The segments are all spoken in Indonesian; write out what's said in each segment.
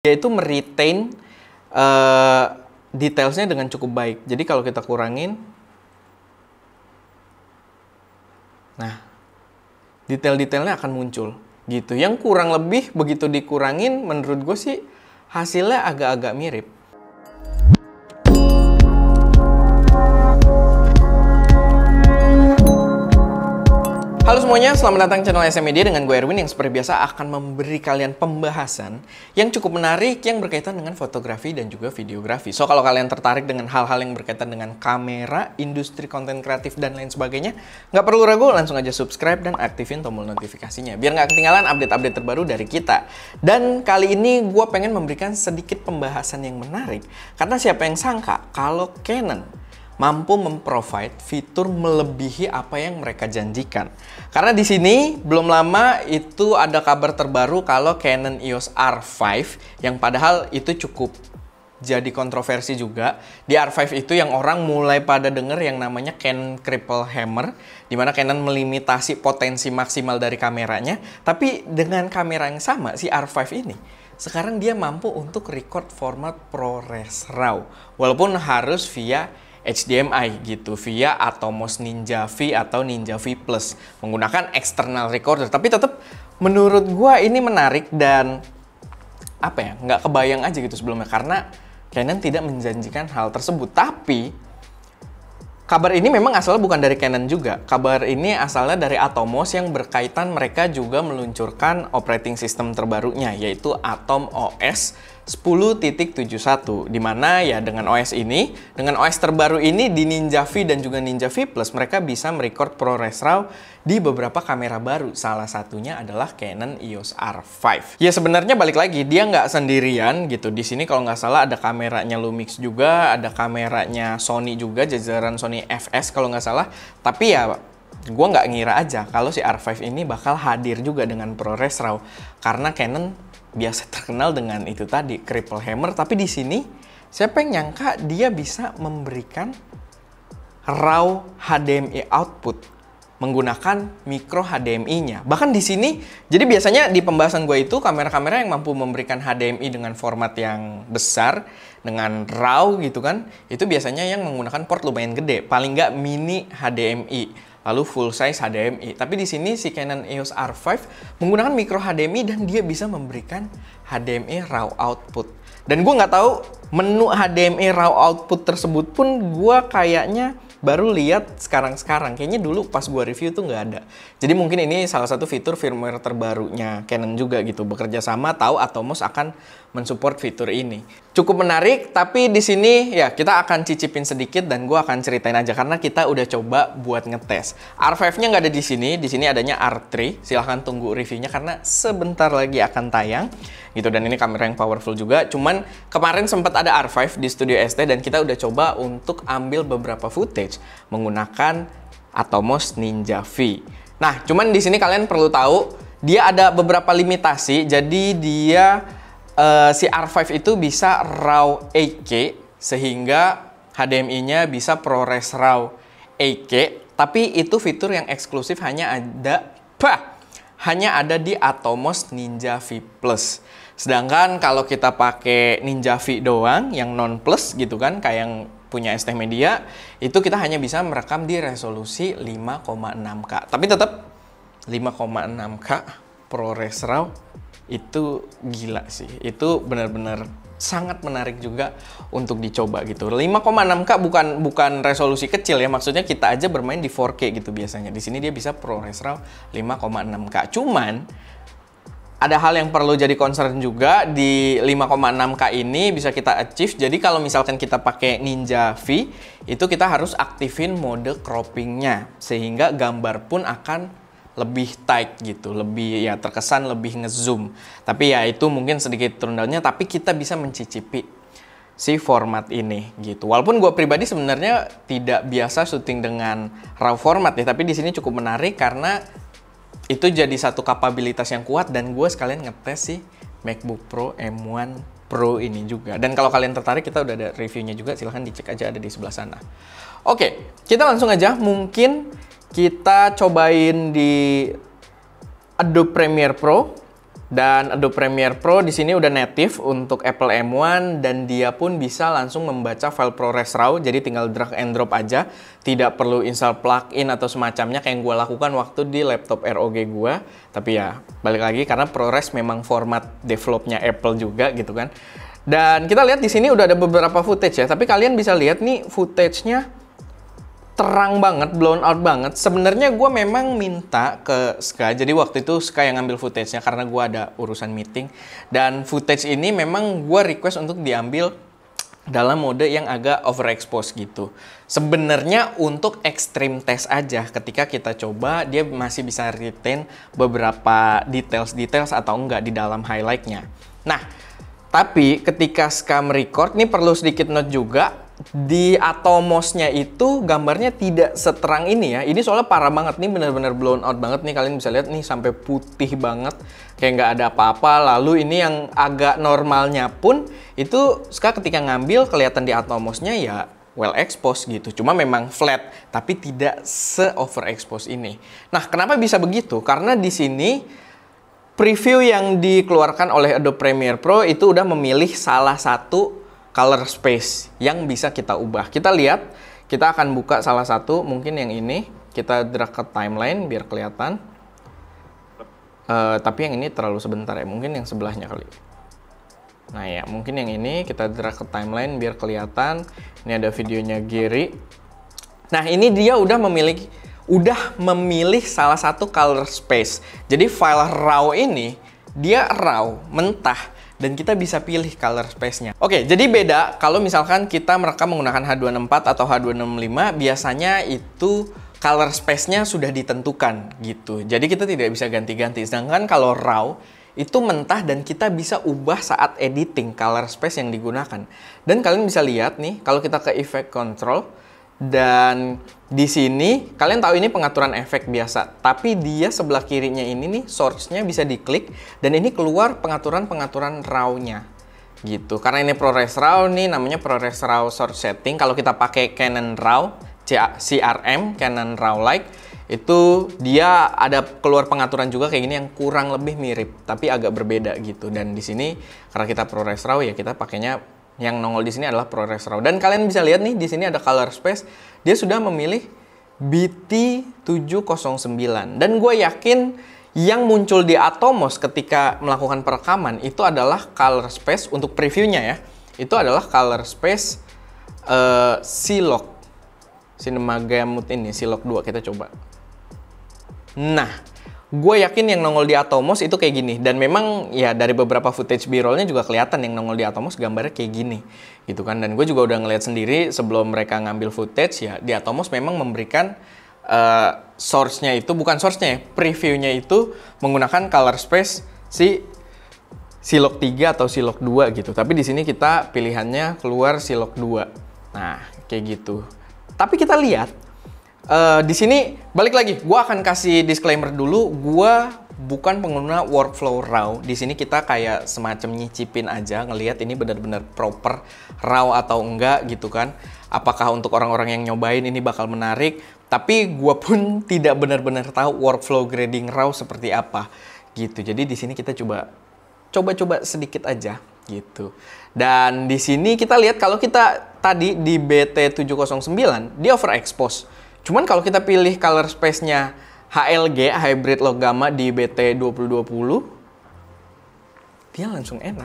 Dia itu meretain detailsnya dengan cukup baik. Jadi kalau kita kurangin, nah detail-detailnya akan muncul gitu. Yang kurang lebih begitu dikurangin, menurut gue sih hasilnya agak-agak mirip. Halo semuanya, selamat datang channel SM Media dengan gue Erwin yang seperti biasa akan memberi kalian pembahasan yang cukup menarik yang berkaitan dengan fotografi dan juga videografi. So, kalau kalian tertarik dengan hal-hal yang berkaitan dengan kamera, industri konten kreatif, dan lain sebagainya, nggak perlu ragu, langsung aja subscribe dan aktifin tombol notifikasinya biar nggak ketinggalan update-update terbaru dari kita. Dan kali ini gue pengen memberikan sedikit pembahasan yang menarik karena siapa yang sangka kalau Canon mampu memprovide fitur melebihi apa yang mereka janjikan. Karena di sini belum lama itu ada kabar terbaru kalau Canon EOS R5 yang padahal itu cukup jadi kontroversi juga. Di R5 itu yang orang mulai pada denger yang namanya Canon Triple Hammer, di mana Canon melimitasi potensi maksimal dari kameranya, tapi dengan kamera yang sama si R5 ini sekarang dia mampu untuk record format ProRes RAW walaupun harus via HDMI gitu, via Atomos Ninja V atau Ninja V Plus menggunakan external recorder. Tapi tetap menurut gua ini menarik dan apa ya, nggak kebayang aja gitu sebelumnya karena Canon tidak menjanjikan hal tersebut. Tapi kabar ini memang asalnya bukan dari Canon juga. Kabar ini asalnya dari Atomos yang berkaitan mereka juga meluncurkan operating system terbarunya yaitu Atom OS 10.71, dimana ya dengan OS ini, dengan OS terbaru ini di Ninja V dan juga Ninja V Plus mereka bisa merecord ProRes RAW di beberapa kamera baru. Salah satunya adalah Canon EOS R5. Ya sebenarnya balik lagi dia nggak sendirian gitu. Di sini kalau nggak salah ada kameranya Lumix juga, ada kameranya Sony juga, jajaran Sony FS kalau nggak salah. Tapi ya gue nggak ngira aja kalau si R5 ini bakal hadir juga dengan ProRes RAW karena Canon biasa terkenal dengan itu tadi Triple Hammer, tapi di sini siapa yang nyangka dia bisa memberikan RAW HDMI output menggunakan micro HDMI-nya. Bahkan di sini, jadi biasanya di pembahasan gue itu kamera-kamera yang mampu memberikan HDMI dengan format yang besar, dengan RAW gitu kan, itu biasanya yang menggunakan port lumayan gede, paling nggak mini HDMI. Lalu full size HDMI. Tapi di sini si Canon EOS R5 menggunakan micro HDMI dan dia bisa memberikan HDMI RAW output. Dan gue nggak tahu menu HDMI RAW output tersebut pun gue kayaknya baru lihat sekarang-sekarang. Kayaknya dulu pas gue review tuh nggak ada. Jadi mungkin ini salah satu fitur firmware terbarunya Canon juga gitu. Bekerja sama, tahu Atomos akan mensupport fitur ini. Cukup menarik, tapi di sini ya kita akan cicipin sedikit dan gue akan ceritain aja karena kita udah coba buat ngetes. R5-nya nggak ada di sini adanya R3. Silahkan tunggu reviewnya karena sebentar lagi akan tayang gitu. Dan ini kamera yang powerful juga. Cuman kemarin sempat ada R5 di Studio ST dan kita udah coba untuk ambil beberapa footage menggunakan Atomos Ninja V. Nah, cuman di sini kalian perlu tahu dia ada beberapa limitasi. Jadi dia si R5 itu bisa RAW 8K sehingga HDMI-nya bisa ProRes RAW 8K, tapi itu fitur yang eksklusif hanya ada di Atomos Ninja V Plus. Sedangkan kalau kita pakai Ninja V doang yang non plus gitu kan, kayak yang punya ST Media, itu kita hanya bisa merekam di resolusi 5,6K. Tapi tetap 5,6K ProRes RAW itu gila sih. Itu benar-benar sangat menarik juga untuk dicoba gitu. 5,6K bukan resolusi kecil ya. Maksudnya kita aja bermain di 4K gitu biasanya. Di sini dia bisa ProRes RAW 5,6K. Cuman ada hal yang perlu jadi concern juga di 5,6K ini bisa kita achieve. Jadi kalau misalkan kita pakai Ninja V, itu kita harus aktifin mode croppingnya sehingga gambar pun akan lebih tight gitu, lebih ya terkesan lebih ngezoom. Tapi ya itu mungkin sedikit turundownnya, tapi kita bisa mencicipi si format ini gitu. Walaupun gue pribadi sebenarnya tidak biasa syuting dengan RAW format ya, tapi di sini cukup menarik karena itu jadi satu kapabilitas yang kuat dan gue sekalian ngetes si MacBook Pro M1 Pro ini juga. Dan kalau kalian tertarik, kita udah ada reviewnya juga, silahkan dicek aja, ada di sebelah sana. Oke, kita langsung aja mungkin kita cobain di Adobe Premiere Pro. Dan Adobe Premiere Pro di sini udah native untuk Apple M1 dan dia pun bisa langsung membaca file ProRes RAW, jadi tinggal drag and drop aja, tidak perlu install plugin atau semacamnya kayak yang gue lakukan waktu di laptop ROG gue. Tapi ya balik lagi karena ProRes memang format developnya Apple juga gitu kan. Dan kita lihat di sini udah ada beberapa footage ya, tapi kalian bisa lihat nih footage-nya terang banget, blown out banget. Sebenarnya gue memang minta ke Ska, jadi waktu itu Ska yang ngambil footage-nya karena gue ada urusan meeting. Dan footage ini memang gue request untuk diambil dalam mode yang agak overexpose gitu. Sebenarnya untuk extreme test aja, ketika kita coba dia masih bisa retain beberapa details atau enggak di dalam highlight-nya. Nah, tapi ketika Ska merecord, ini perlu sedikit note juga, di Atomos-nya itu gambarnya tidak seterang ini ya. Ini soalnya parah banget, nih benar-benar blown out banget nih. Kalian bisa lihat nih sampai putih banget, kayak nggak ada apa-apa. Lalu ini yang agak normalnya pun itu ketika ngambil kelihatan di Atomos-nya ya well exposed gitu. Cuma memang flat, tapi tidak se-overexpose ini. Nah, kenapa bisa begitu? Karena di sini preview yang dikeluarkan oleh Adobe Premiere Pro itu udah memilih salah satu color space yang bisa kita ubah. Kita lihat, kita akan buka salah satu, mungkin yang ini. Kita drag ke timeline biar kelihatan. Tapi yang ini terlalu sebentar ya, mungkin yang sebelahnya kali. Nah ya, mungkin yang ini kita drag ke timeline biar kelihatan. Ini ada videonya Gary. Nah ini dia udah memilih salah satu color space. Jadi file RAW ini, dia RAW, mentah. Dan kita bisa pilih color space-nya. Oke, jadi beda kalau misalkan kita merekam menggunakan H264 atau H265, biasanya itu color space-nya sudah ditentukan gitu. Jadi kita tidak bisa ganti-ganti. Sedangkan kalau RAW, itu mentah dan kita bisa ubah saat editing color space yang digunakan. Dan kalian bisa lihat nih, kalau kita ke effect control, dan di sini kalian tahu ini pengaturan efek biasa, tapi dia sebelah kirinya ini nih source-nya bisa diklik dan ini keluar pengaturan RAW-nya gitu. Karena ini ProRes RAW nih, namanya ProRes RAW source setting. Kalau kita pakai Canon RAW CRM, Canon RAW Lite, itu dia ada keluar pengaturan juga kayak gini yang kurang lebih mirip tapi agak berbeda gitu. Dan di sini karena kita ProRes RAW ya kita pakainya yang nongol di sini adalah ProRes RAW. Dan kalian bisa lihat nih, di sini ada color space. Dia sudah memilih BT709. Dan gue yakin yang muncul di Atomos ketika melakukan perekaman itu adalah color space untuk previewnya ya. Itu adalah color space C-Log. Cinema Gamut ini, C-Log 2. Kita coba. Nah, gue yakin yang nongol di Atomos itu kayak gini. Dan memang ya dari beberapa footage B-rollnya juga kelihatan yang nongol di Atomos gambarnya kayak gini gitu kan. Dan gue juga udah ngeliat sendiri sebelum mereka ngambil footage ya, di Atomos memang memberikan source-nya itu, bukan source-nya ya, previewnya itu menggunakan color space si C-Log 3 atau C-Log 2 gitu. Tapi di sini kita pilihannya keluar C-Log 2. Nah, kayak gitu. Tapi kita lihat di sini balik lagi, gue akan kasih disclaimer dulu, gue bukan pengguna workflow RAW. Di sini kita kayak semacam nyicipin aja, ngelihat ini benar-benar proper RAW atau enggak gitu kan. Apakah untuk orang-orang yang nyobain ini bakal menarik? Tapi gue pun tidak benar-benar tahu workflow grading RAW seperti apa gitu. Jadi di sini kita coba sedikit aja gitu. Dan di sini kita lihat kalau kita tadi di BT709 dia overexpose. Cuman kalau kita pilih color space-nya HLG, Hybrid Log Gamma di BT2020, dia langsung enak.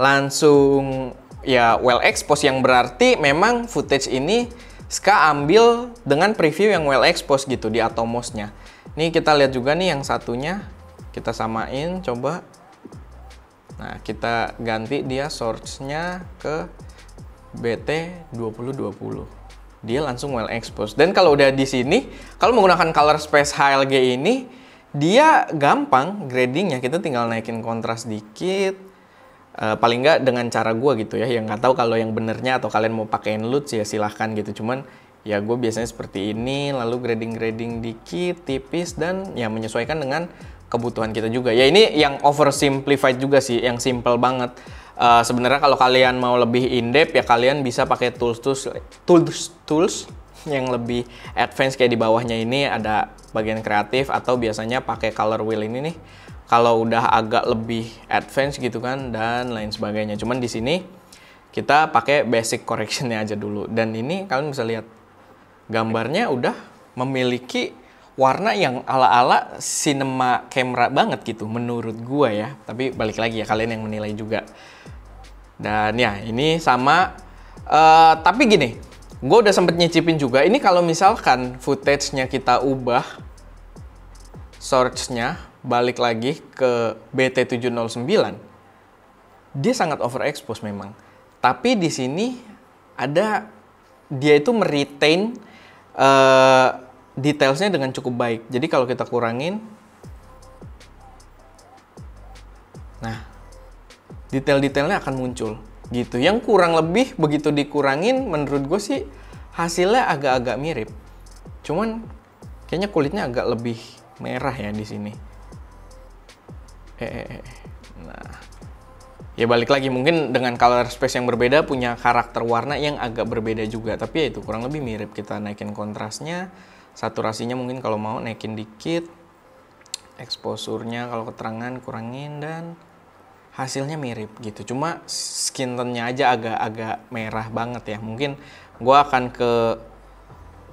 Langsung ya well exposed, yang berarti memang footage ini Ska ambil dengan preview yang well exposed gitu di Atomos-nya. Nih kita lihat juga nih yang satunya, kita samain coba. Nah, kita ganti dia source-nya ke BT2020. Dia langsung well exposed. Dan kalau udah di sini, kalau menggunakan color space HLG ini, dia gampang gradingnya. Kita tinggal naikin kontras dikit. Paling nggak dengan cara gue gitu ya. Yang nggak tahu kalau yang benernya atau kalian mau pakein LUTs ya silahkan gitu. Cuman ya gue biasanya seperti ini. Lalu grading dikit, tipis, dan ya menyesuaikan dengan kebutuhan kita juga. Ya ini yang oversimplified juga sih, yang simple banget. Sebenarnya kalau kalian mau lebih in-depth ya kalian bisa pakai tools yang lebih advance kayak di bawahnya ini ada bagian kreatif, atau biasanya pakai color wheel ini nih. kalau udah agak lebih advance gitu kan dan lain sebagainya. Cuman di sini kita pakai basic correctionnya aja dulu. Dan ini kalian bisa lihat gambarnya udah memiliki warna yang ala-ala cinema camera banget gitu menurut gua ya. Tapi balik lagi ya, kalian yang menilai juga. Dan ya ini sama, tapi gini, gue udah sempet nyicipin juga. Ini kalau misalkan footage-nya kita ubah, source-nya balik lagi ke BT709, dia sangat overexpose memang. Tapi di sini ada, dia itu meretain detailsnya dengan cukup baik. Jadi kalau kita kurangin, nah detail-detailnya akan muncul gitu. Yang kurang lebih begitu dikurangin, menurut gue sih hasilnya agak-agak mirip. Cuman kayaknya kulitnya agak lebih merah ya di sini. Nah, ya balik lagi, mungkin dengan color space yang berbeda punya karakter warna yang agak berbeda juga. Tapi ya itu kurang lebih mirip. Kita naikin kontrasnya, saturasinya mungkin kalau mau naikin dikit, exposure-nya kalau keterangan kurangin, dan hasilnya mirip gitu. Cuma skin tone-nya aja agak-agak merah banget ya. Mungkin gua akan ke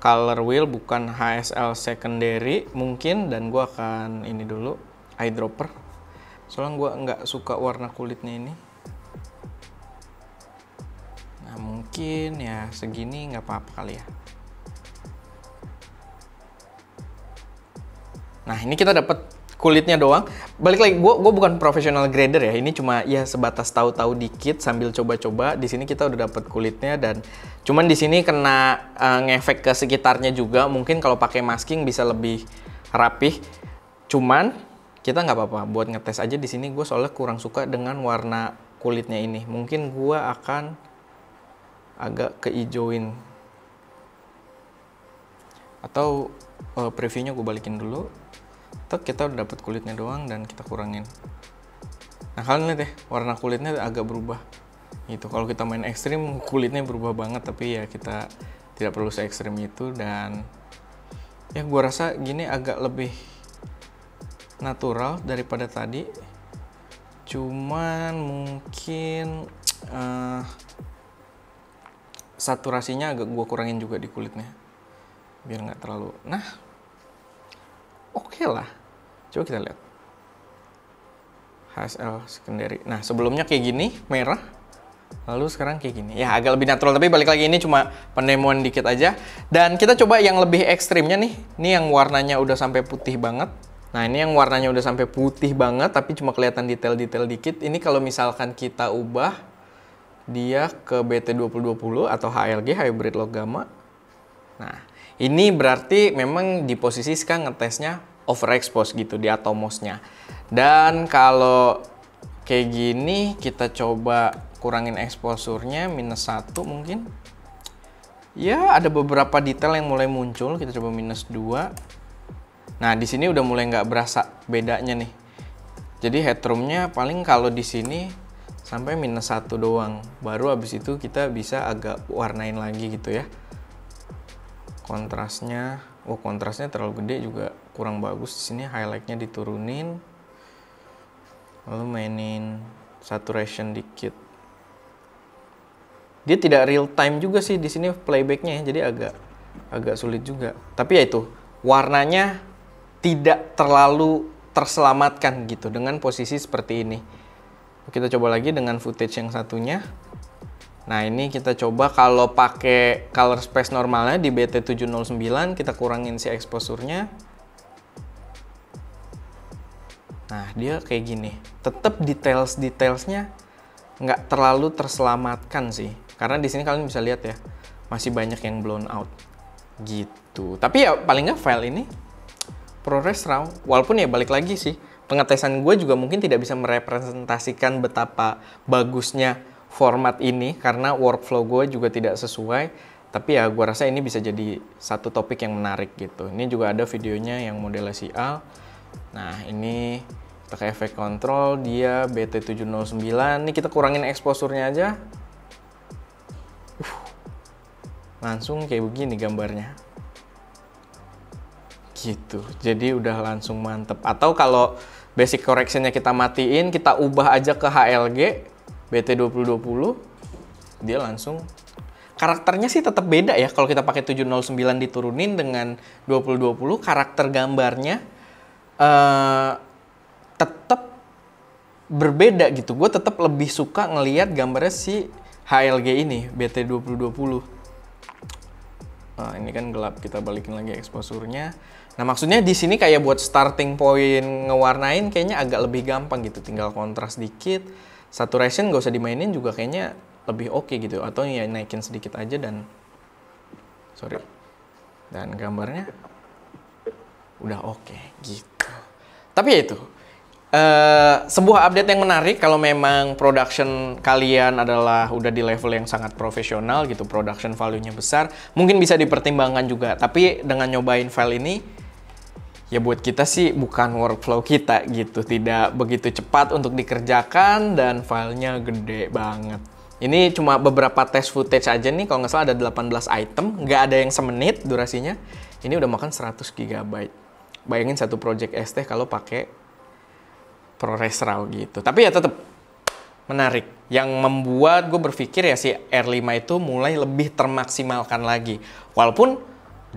color wheel bukan HSL secondary mungkin, dan gua akan ini dulu eyedropper. Soalnya gua nggak suka warna kulitnya ini. Nah mungkin ya segini nggak apa-apa kali ya. Nah ini kita dapat kulitnya doang. Balik lagi, gue bukan professional grader ya. Ini cuma ya sebatas tahu-tahu dikit sambil coba-coba. Di sini kita udah dapat kulitnya, dan cuman di sini kena ngefek ke sekitarnya juga. Mungkin kalau pakai masking bisa lebih rapih. Cuman kita nggak apa-apa buat ngetes aja di sini. Gue soalnya kurang suka dengan warna kulitnya ini. Mungkin gue akan agak keijauin, atau previewnya gue balikin dulu. Kita udah dapet kulitnya doang dan kita kurangin. Nah kalian lihat ya, warna kulitnya agak berubah gitu. Kalau kita main ekstrim kulitnya berubah banget, tapi ya kita tidak perlu se ekstrim itu. Dan ya gua rasa gini agak lebih natural daripada tadi. Cuman mungkin saturasinya agak gua kurangin juga di kulitnya biar nggak terlalu. Nah oke lah, coba kita lihat HSL secondary. Nah sebelumnya kayak gini merah, lalu sekarang kayak gini ya, agak lebih natural. Tapi balik lagi, ini cuma pendemoan dikit aja. Dan kita coba yang lebih ekstrimnya nih. Ini yang warnanya udah sampai putih banget. Nah ini yang warnanya udah sampai putih banget tapi cuma kelihatan detail-detail dikit. Ini kalau misalkan kita ubah dia ke BT2020 atau HLG, hybrid low gamma. Nah ini berarti memang di posisi sekarang ngetesnya overexpose gitu di atomosnya. Dan kalau kayak gini kita coba kurangin exposure-nya -1 mungkin. Ya ada beberapa detail yang mulai muncul, kita coba -2. Nah di sini udah mulai nggak berasa bedanya nih. Jadi headroom-nya paling kalau di sini sampai -1 doang. Baru abis itu kita bisa agak warnain lagi gitu ya. Kontrasnya, kontrasnya terlalu gede juga kurang bagus. Di sini highlight-nya diturunin, lalu mainin saturation dikit. Dia tidak real time juga sih di sini playback-nya, jadi agak sulit juga. Tapi ya itu warnanya tidak terlalu terselamatkan gitu dengan posisi seperti ini. Kita coba lagi dengan footage yang satunya. Nah ini kita coba kalau pakai color space normalnya di BT709, kita kurangin si exposure-nya. Nah dia kayak gini. Tetap detailsnya nggak terlalu terselamatkan sih. Karena di sini kalian bisa lihat ya, masih banyak yang blown out gitu. Tapi ya paling nggak file ini ProRes RAW. Walaupun ya balik lagi sih, pengetesan gue juga mungkin tidak bisa merepresentasikan betapa bagusnya format ini karena workflow gue juga tidak sesuai. Tapi ya gue rasa ini bisa jadi satu topik yang menarik gitu. Ini juga ada videonya yang modelnya sial. Nah ini kita ke efek control, dia BT709. Ini kita kurangin exposure-nya aja. Langsung kayak begini gambarnya. Gitu. Jadi udah langsung mantep. Atau kalau Basic correctionnya kita matiin, kita ubah aja ke HLG BT2020, dia langsung. Karakternya sih tetap beda ya, kalau kita pakai 709 diturunin dengan 2020, karakter gambarnya tetap berbeda gitu. Gue tetap lebih suka ngelihat gambarnya si HLG ini, BT2020. Nah, ini kan gelap, kita balikin lagi exposure-nya. Nah, maksudnya di sini kayak buat starting point ngewarnain kayaknya agak lebih gampang gitu. Tinggal kontras dikit, saturation gak usah dimainin juga kayaknya lebih oke gitu. Atau ya naikin sedikit aja dan gambarnya udah oke gitu. Tapi ya itu, sebuah update yang menarik kalau memang production kalian adalah udah di level yang sangat profesional gitu, production value-nya besar, mungkin bisa dipertimbangkan juga. Tapi dengan nyobain file ini, ya buat kita sih bukan workflow kita gitu, tidak begitu cepat untuk dikerjakan dan filenya gede banget. Ini cuma beberapa test footage aja nih, kalau nggak salah ada 18 item, nggak ada yang semenit durasinya. Ini udah makan 100 GB. Bayangin satu project ST kalau pakai ProRes RAW gitu. Tapi ya tetap menarik. Yang membuat gue berpikir ya si R5 itu mulai lebih termaksimalkan lagi. Walaupun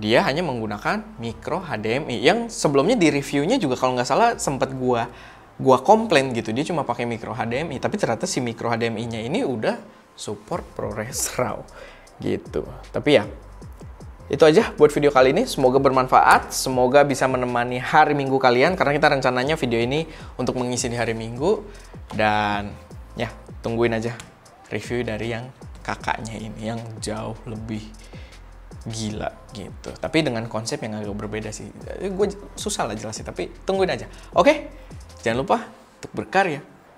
dia hanya menggunakan micro HDMI. Yang sebelumnya di reviewnya juga kalau nggak salah sempat gua komplain gitu. Dia cuma pakai micro HDMI. Tapi ternyata si micro HDMI-nya ini udah support ProRes RAW gitu. Tapi ya itu aja buat video kali ini, semoga bermanfaat, semoga bisa menemani hari Minggu kalian, karena kita rencananya video ini untuk mengisi di hari Minggu, dan ya tungguin aja review dari yang kakaknya ini, yang jauh lebih gila gitu. Tapi dengan konsep yang agak berbeda sih, gue susah lah jelasin, tapi tungguin aja. Oke, jangan lupa untuk berkarya.